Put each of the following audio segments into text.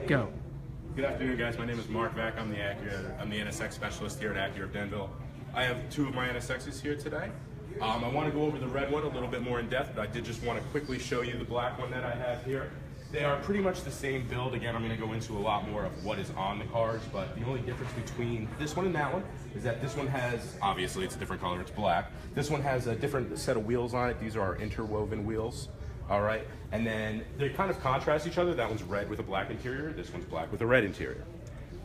Go. Good afternoon, guys. My name is Mark Vacca. I'm the NSX specialist here at Acura of Denville. I have two of my NSXs here today. I want to go over the red one a little bit more in depth, but I did just want to quickly show you the black one that I have here. They are pretty much the same build. Again, I'm going to go into a lot more of what is on the cars, but the only difference between this one and that one is that this one has, obviously it's a different color, it's black. This one has a different set of wheels on it. These are our interwoven wheels. All right, and then they kind of contrast each other. That one's red with a black interior. This one's black with a red interior.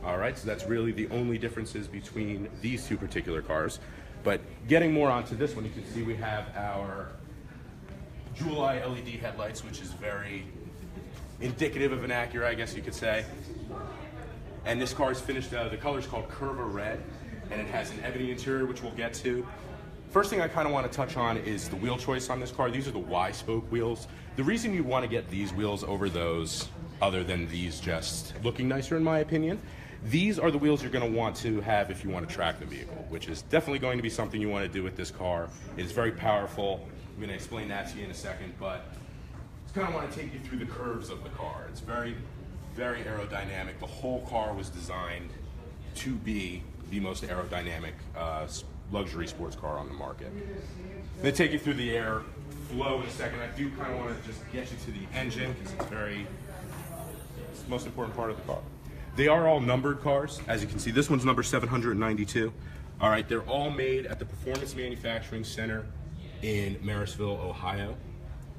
All right, so that's really the only differences between these two particular cars. But getting more onto this one, you can see we have our jewel eye LED headlights, which is very indicative of an Acura, I guess you could say. And this car is finished, the color is called Curva Red, and it has an ebony interior, which we'll get to. First thing I kind of want to touch on is the wheel choice on this car. These are the Y-spoke wheels. The reason you want to get these wheels over those, other than these just looking nicer in my opinion, these are the wheels you're going to want to have if you want to track the vehicle, which is definitely going to be something you want to do with this car. It is very powerful. I'm going to explain that to you in a second, but I kind of want to take you through the curves of the car. It's very, very aerodynamic. The whole car was designed to be the most aerodynamic luxury sports car on the market. I'm going to take you through the air flow in a second. I do kind of want to just get you to the engine because it's the most important part of the car. They are all numbered cars. As you can see, this one's number 792. All right, they're all made at the Performance Manufacturing Center in Marysville, Ohio.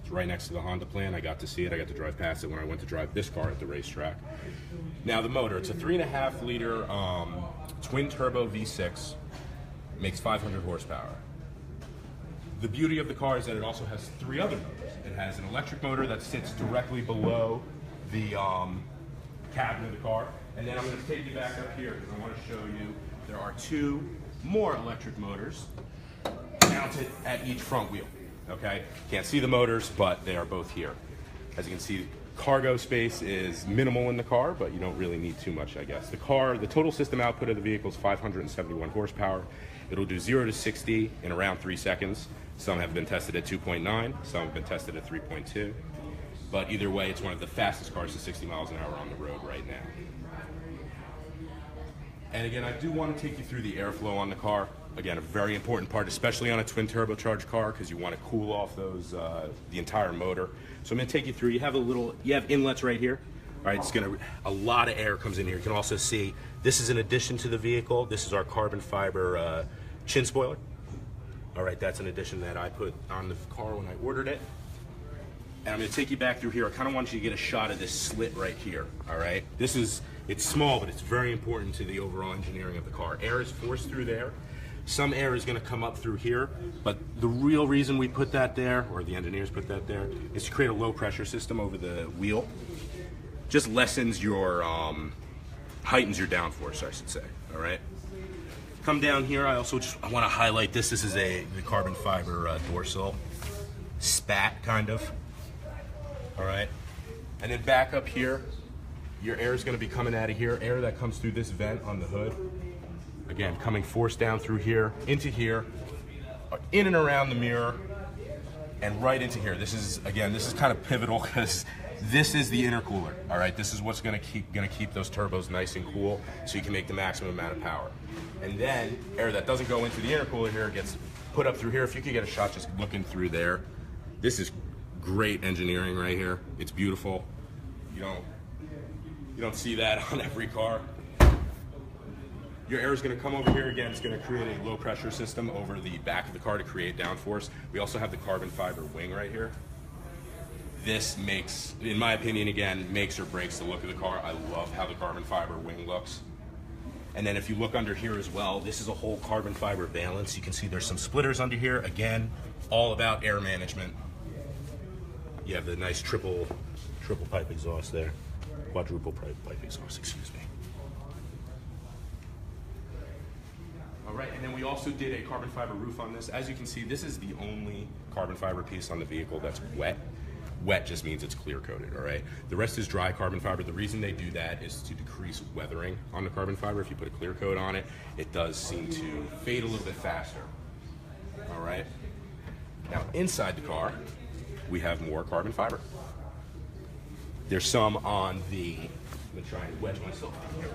It's right next to the Honda plant. I got to see it. I got to drive past it when I went to drive this car at the racetrack. Now the motor, it's a 3.5 liter twin turbo V6. Makes 500 horsepower. The beauty of the car is that it also has three other motors. It has an electric motor that sits directly below the cabin of the car. And then I'm going to take you back up here because I want to show you there are two more electric motors mounted at each front wheel. Okay? Can't see the motors, but they are both here. As you can see, cargo space is minimal in the car, but you don't really need too much, I guess. The total system output of the vehicle is 571 horsepower. It'll do 0 to 60 in around 3 seconds. Some have been tested at 2.9, some have been tested at 3.2. But either way, it's one of the fastest cars to 60 miles an hour on the road right now. And again, I do want to take you through the airflow on the car. Again, a very important part, especially on a twin turbocharged car, because you want to cool off those the entire motor. So I'm going to take you through. You have inlets right here. All right, a lot of air comes in here. You can also see this is an addition to the vehicle. This is our carbon fiber chin spoiler. All right, that's an addition that I put on the car when I ordered it. And I'm going to take you back through here. I kind of want you to get a shot of this slit right here. All right, it's small, but it's very important to the overall engineering of the car. Air is forced through there. Some air is going to come up through here, but the real reason we put that there, or the engineers put that there, is to create a low pressure system over the wheel. Just lessens your, heightens your downforce, I should say, all right? Come down here, I want to highlight this. This is the carbon fiber dorsal spat, kind of, all right? And then back up here, your air is going to be coming out of here, air that comes through this vent on the hood. Again, coming forced down through here, into here, in and around the mirror, and right into here. This is kind of pivotal because this is the intercooler, all right? This is what's gonna keep those turbos nice and cool so you can make the maximum amount of power. And then air that doesn't go into the intercooler here gets put up through here. If you could get a shot just looking through there. This is great engineering right here. It's beautiful. You don't see that on every car. Your air is going to come over here again. It's going to create a low pressure system over the back of the car to create downforce. We also have the carbon fiber wing right here. This makes, in my opinion, again, makes or breaks the look of the car. I love how the carbon fiber wing looks. And then if you look under here as well, this is a whole carbon fiber valance. You can see there's some splitters under here. Again, all about air management. You have the nice triple pipe exhaust there. Quadruple pipe exhaust, excuse me. All right, and then we also did a carbon fiber roof on this. As you can see, this is the only carbon fiber piece on the vehicle that's wet. Wet just means it's clear coated, all right? The rest is dry carbon fiber. The reason they do that is to decrease weathering on the carbon fiber. If you put a clear coat on it, it does seem to fade a little bit faster, all right? Now, inside the car, we have more carbon fiber. There's some on the I'm gonna try and wedge myself in here.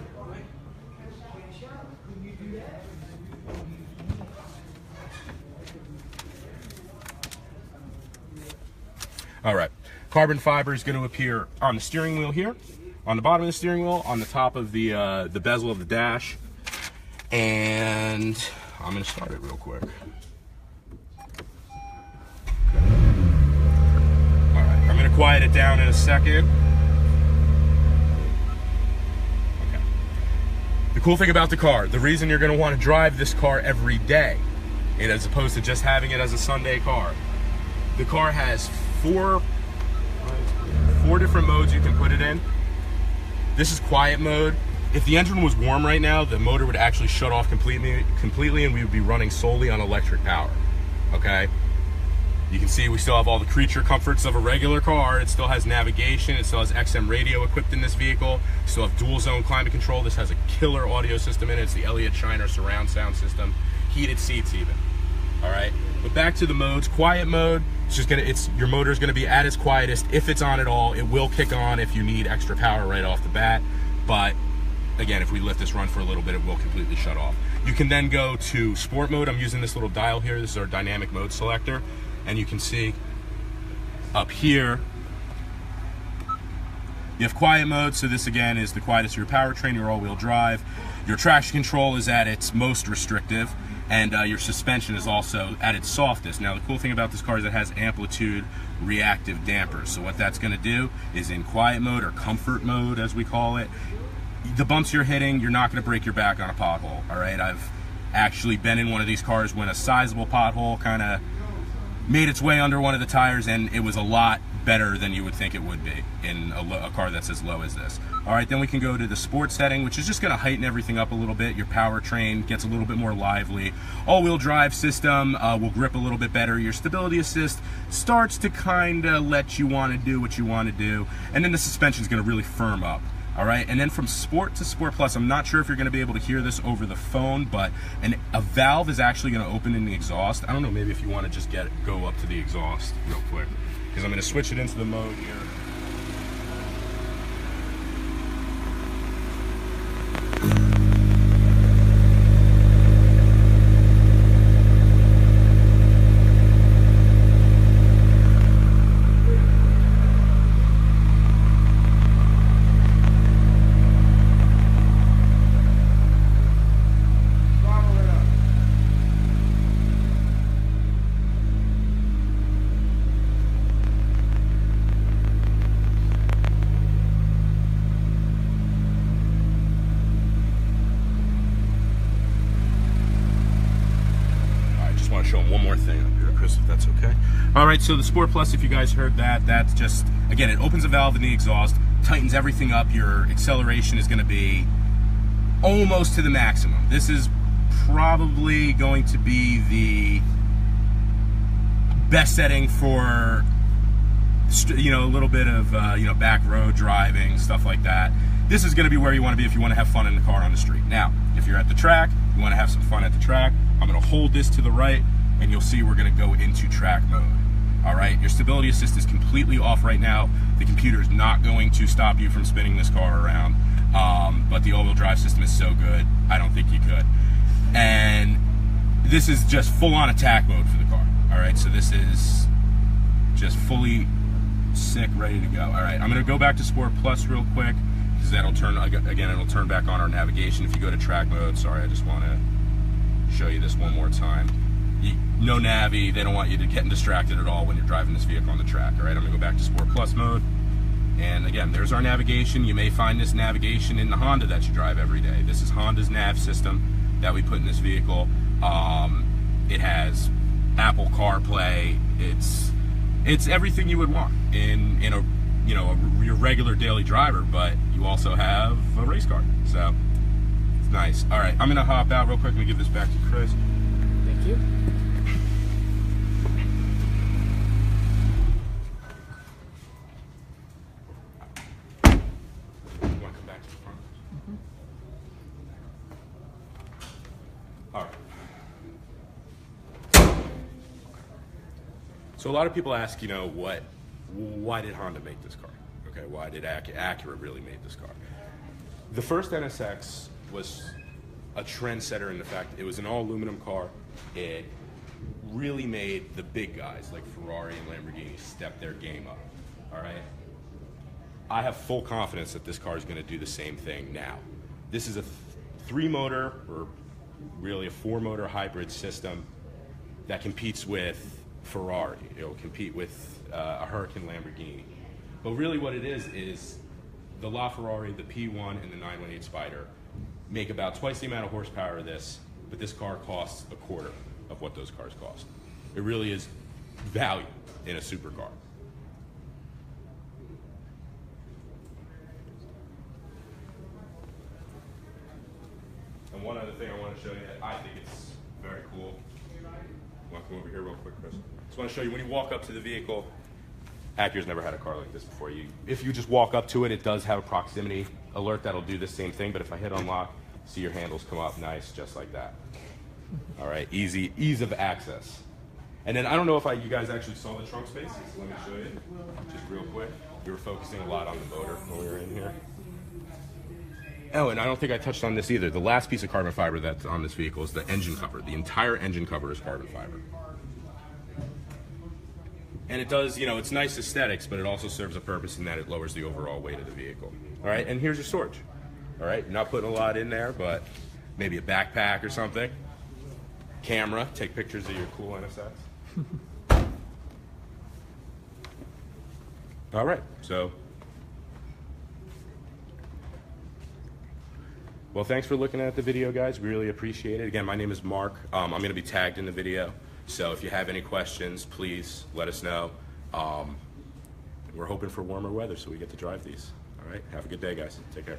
All right, carbon fiber is going to appear on the steering wheel here, on the bottom of the steering wheel, on the top of the bezel of the dash, and I'm going to start it real quick. All right, I'm going to quiet it down in a second. Okay. The cool thing about the car, the reason you're going to want to drive this car every day, as opposed to just having it as a Sunday car, the car has four different modes you can put it in. This is quiet mode. If the engine was warm right now, the motor would actually shut off completely, and we would be running solely on electric power. Okay? You can see we still have all the creature comforts of a regular car. It still has navigation. It still has XM radio equipped in this vehicle. We still have dual zone climate control. This has a killer audio system in it. It's the Elliott Shiner surround sound system. Heated seats even. All right? But back to the modes. Quiet mode. Your motor's gonna be at its quietest if it's on at all. It will kick on if you need extra power right off the bat, but again, if we let this run for a little bit, it will completely shut off. You can then go to sport mode. I'm using this little dial here. This is our dynamic mode selector, and you can see up here you have quiet mode. So this again is the quietest of your powertrain, your all-wheel drive. Your traction control is at its most restrictive, and your suspension is also at its softest. Now the cool thing about this car is it has amplitude reactive dampers. So what that's gonna do is in quiet mode, or comfort mode as we call it, the bumps you're hitting, you're not gonna break your back on a pothole, all right? I've actually been in one of these cars when a sizable pothole kinda made its way under one of the tires, and it was a lot better than you would think it would be in a car that's as low as this. All right, then we can go to the sport setting, which is just gonna heighten everything up a little bit. Your powertrain gets a little bit more lively. All-wheel drive system will grip a little bit better. Your stability assist starts to kinda let you wanna do what you wanna do. And then the suspension is gonna really firm up. All right, and then from Sport to Sport Plus, I'm not sure if you're gonna be able to hear this over the phone, but a valve is actually gonna open in the exhaust. I don't know, maybe if you wanna just go up to the exhaust real quick, because I'm gonna switch it into the mode here. Show them one more thing up here, Chris, if that's okay. All right, so the Sport Plus, if you guys heard that, that's just, again, it opens a valve in the exhaust, tightens everything up. Your acceleration is going to be almost to the maximum. This is probably going to be the best setting for, you know, a little bit of, you know, back road driving, stuff like that. This is going to be where you want to be if you want to have fun in the car on the street. Now, if you're at the track, you want to have some fun at the track, I'm going to hold this to the right, and you'll see we're going to go into track mode. All right, your stability assist is completely off right now. The computer is not going to stop you from spinning this car around, but the all-wheel drive system is so good, I don't think you could. And this is just full-on attack mode for the car. All right, so this is just fully sick, ready to go. All right, I'm going to go back to Sport Plus real quick, because that'll turn, again, it'll turn back on our navigation. If you go to track mode, sorry, I just want to show you this one more time. No Navi, they don't want you to get distracted at all when you're driving this vehicle on the track. All right, I'm gonna go back to Sport Plus mode. And again, there's our navigation. You may find this navigation in the Honda that you drive every day. This is Honda's nav system that we put in this vehicle. It has Apple CarPlay. It's everything you would want in a, you know, your regular daily driver, but you also have a race car. So it's nice. All right, I'm gonna hop out real quick. Let me give this back to Chris. Thank you. You want to come back to the front? All right. So a lot of people ask, you know, why did Honda make this car? okay, why did Acura really made this car? The first NSX was a trendsetter in the fact it was an all aluminum car. It really made the big guys like Ferrari and Lamborghini step their game up. All right. I have full confidence that this car is going to do the same thing now. This is a 3-motor, or really a 4-motor hybrid system that competes with Ferrari. It'll compete with a Hurricane Lamborghini. But really what it is the LaFerrari, the P1, and the 918 Spider make about twice the amount of horsepower of this, but this car costs a quarter of what those cars cost. It really is value in a supercar. And one other thing I want to show you that I think it's very cool. I want to come over here real quick, Chris. Just want to show you when you walk up to the vehicle. Acura's never had a car like this before. If you just walk up to it, it does have a proximity alert that'll do the same thing. But if I hit unlock, see your handles come up nice, just like that. All right, ease of access. And then I don't know if you guys actually saw the trunk spaces. Let me show you, just real quick. We were focusing a lot on the motor when we were in here. Oh, and I don't think I touched on this either. The last piece of carbon fiber that's on this vehicle is the engine cover. The entire engine cover is carbon fiber. And it does, it's nice aesthetics, but it also serves a purpose in that it lowers the overall weight of the vehicle. All right, and here's your storage. All right, you're not putting a lot in there, but maybe a backpack or something. Camera, take pictures of your cool NSX. All right, so. Well, thanks for looking at the video, guys. We really appreciate it. Again, my name is Mark. I'm going to be tagged in the video. So if you have any questions, please let us know. We're hoping for warmer weather so we get to drive these. All right, have a good day, guys. Take care.